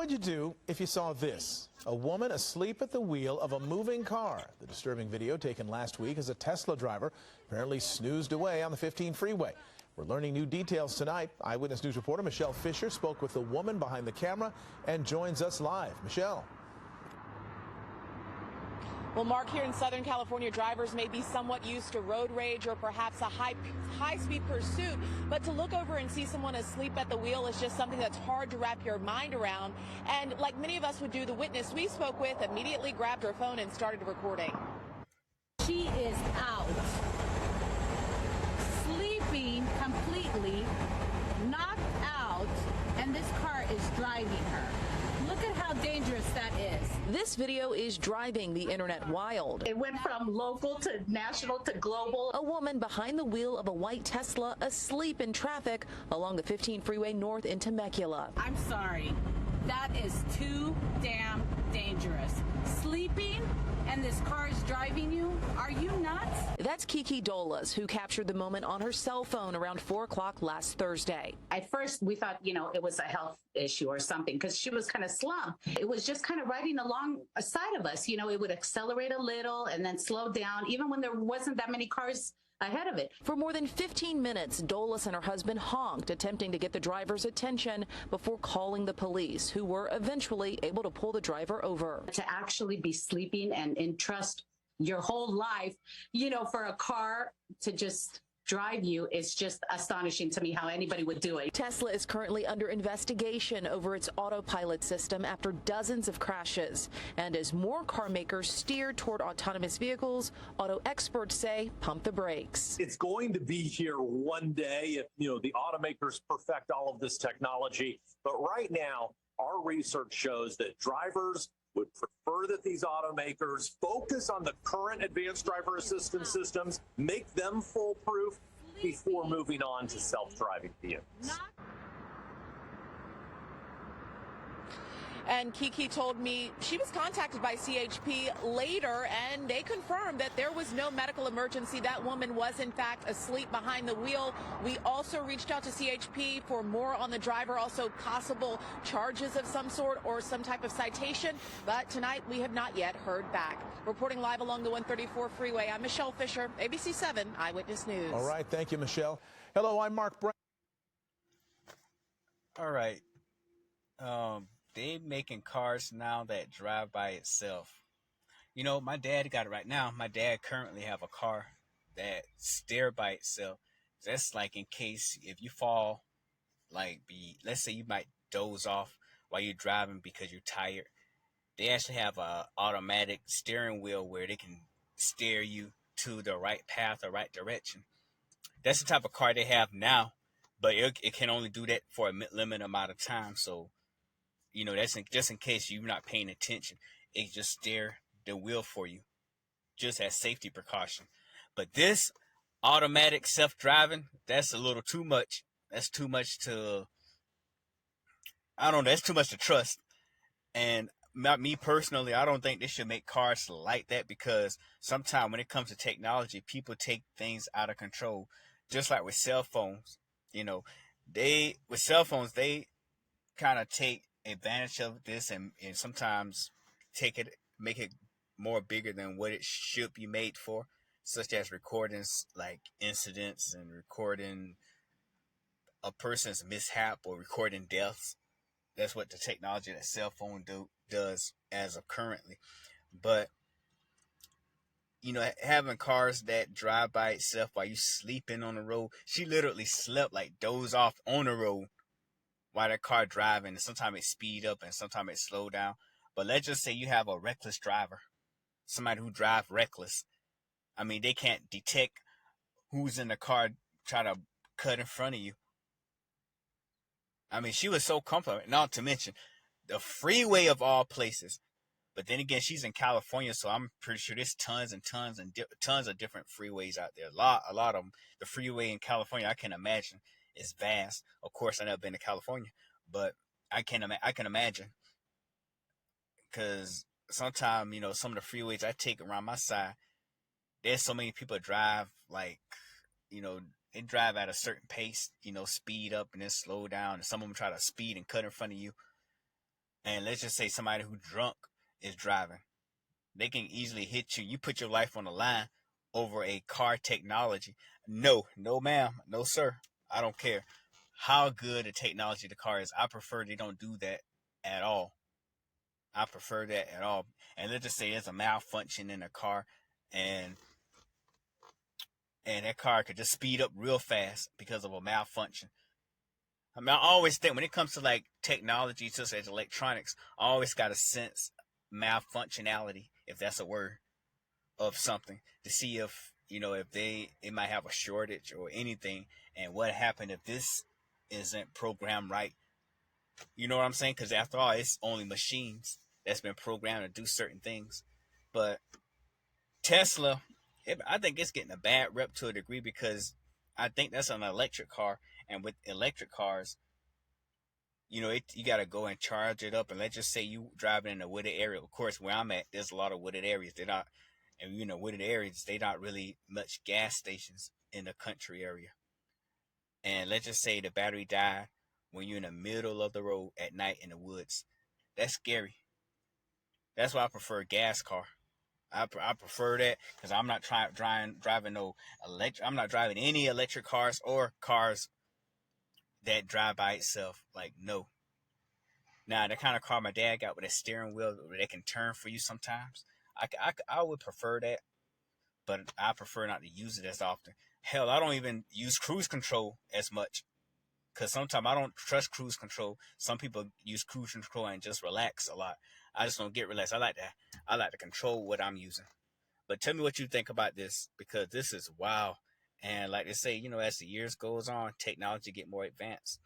would you do if you saw this? A woman asleep at the wheel of a moving car. The disturbing video taken last week as a Tesla driver apparently snoozed away on the 15 freeway. We're learning new details tonight. Eyewitness News reporter Michelle Fisher spoke with the woman behind the camera and joins us live. Michelle. Well, Mark, here in Southern California, drivers may be somewhat used to road rage or perhaps a high-speed pursuit, but to look over and see someone asleep at the wheel is just something that's hard to wrap your mind around. And like many of us would do, the witness we spoke with immediately grabbed her phone and started recording. She is out, sleeping completely, knocked out, and this car is driving her. Look at how dangerous that is. This video is driving the internet wild. It went from local to national to global. A woman behind the wheel of a white Tesla asleep in traffic along the 15 freeway north in Temecula. I'm sorry. That is too damn dangerous. Sleeping and this car is driving you? Are you nuts? That's Kiki Dolas, who captured the moment on her cell phone around 4 o'clock last Thursday. At first, we thought, it was a health issue or something because she was kind of slumped. It was just kind of riding along a side of us. It would accelerate a little and then slow down, even when there wasn't that many cars ahead of it. For more than 15 minutes, Dolas and her husband honked, attempting to get the driver's attention before calling the police, who were eventually able to pull the driver over. To actually be sleeping and entrust your whole life, for a car to just drive you is just astonishing to me how anybody would do it. Tesla is currently under investigation over its autopilot system after dozens of crashes. And as more car makers steer toward autonomous vehicles, auto experts say pump the brakes. It's going to be here one day if, the automakers perfect all of this technology. But right now, our research shows that drivers would prefer that these automakers focus on the current advanced driver assistance systems, make them foolproof before moving on to self-driving vehicles. And Kiki told me she was contacted by CHP later, and they confirmed that there was no medical emergency. That woman was, in fact, asleep behind the wheel. We also reached out to CHP for more on the driver, also possible charges of some sort or some type of citation. But tonight, we have not yet heard back. Reporting live along the 134 freeway, I'm Michelle Fisher, ABC 7 Eyewitness News. All right. Thank you, Michelle. Hello, I'm Mark Brown. All right. They making cars now that drive by itself. My dad got it right now. My dad currently have a car that steer by itself. That's like in case if you fall, let's say you might doze off while you're driving because you're tired. They actually have a automatic steering wheel where they can steer you to the right path or right direction. That's the type of car they have now, but it can only do that for a limited amount of time. So that's just in case you're not paying attention. It just steer the wheel for you, just as safety precaution. But this automatic self-driving, that's a little too much. That's too much to, that's too much to trust. And not me personally, I don't think they should make cars like that because sometimes when it comes to technology, people take things out of control. Just like with cell phones, with cell phones, they kind of take advantage of this and sometimes make it more bigger than what it should be made for, such as recordings like incidents and recording a person's mishap or recording deaths. That's what the technology that cell phone does as of currently. But having cars that drive by itself while you sleeping on the road, she literally slept, dozed off on the road while that car driving, and sometimes it speed up and sometimes it slow down. But let's just say you have a reckless driver, somebody who drive reckless. They can't detect who's in the car try to cut in front of you. She was so comfortable, not to mention the freeway of all places. But then again, she's in California, so I'm pretty sure there's tons and tons and tons of different freeways out there. A lot of them. The freeway in California, I can imagine, is vast. Of course, I've never been to California, but I can imagine. Because sometimes, some of the freeways I take around my side, there's so many people drive they drive at a certain pace, speed up and then slow down. And some of them try to speed and cut in front of you. And let's just say somebody who drunk is driving. They can easily hit you. You put your life on the line over a car technology. No, no ma'am, no sir. I don't care how good a technology the car is. I prefer they don't do that at all. I prefer that at all. And let's just say there's a malfunction in a car, and that car could just speed up real fast because of a malfunction. I mean, I always think when it comes to like technology, such as electronics, I always got to sense malfunctionality, if that's a word, of something to see if, if it might have a shortage or anything, and what happened if this isn't programmed right. You know what I'm saying? Because after all, it's only machines that's been programmed to do certain things. But Tesla, I think it's getting a bad rep to a degree, because I think that's an electric car, and with electric cars, you got to go and charge it up. And let's just say you driving in a wooded area. Of course, where I'm at, there's a lot of wooded areas. Wooded areas, they not really much gas stations in the country area. And let's just say the battery died when you're in the middle of the road at night in the woods. That's scary. That's why I prefer a gas car. I prefer that, because I'm not driving no electric. I'm not driving any electric cars or cars that drive by itself. Like, no. Now, the kind of car my dad got with a steering wheel that can turn for you sometimes, I would prefer that, but I prefer not to use it as often. Hell, I don't even use cruise control as much, because sometimes I don't trust cruise control. Some people use cruise control and just relax a lot. I just don't get relaxed. I like to control what I'm using. But tell me what you think about this, because this is wow. And like they say, as the years goes on, technology get more advanced.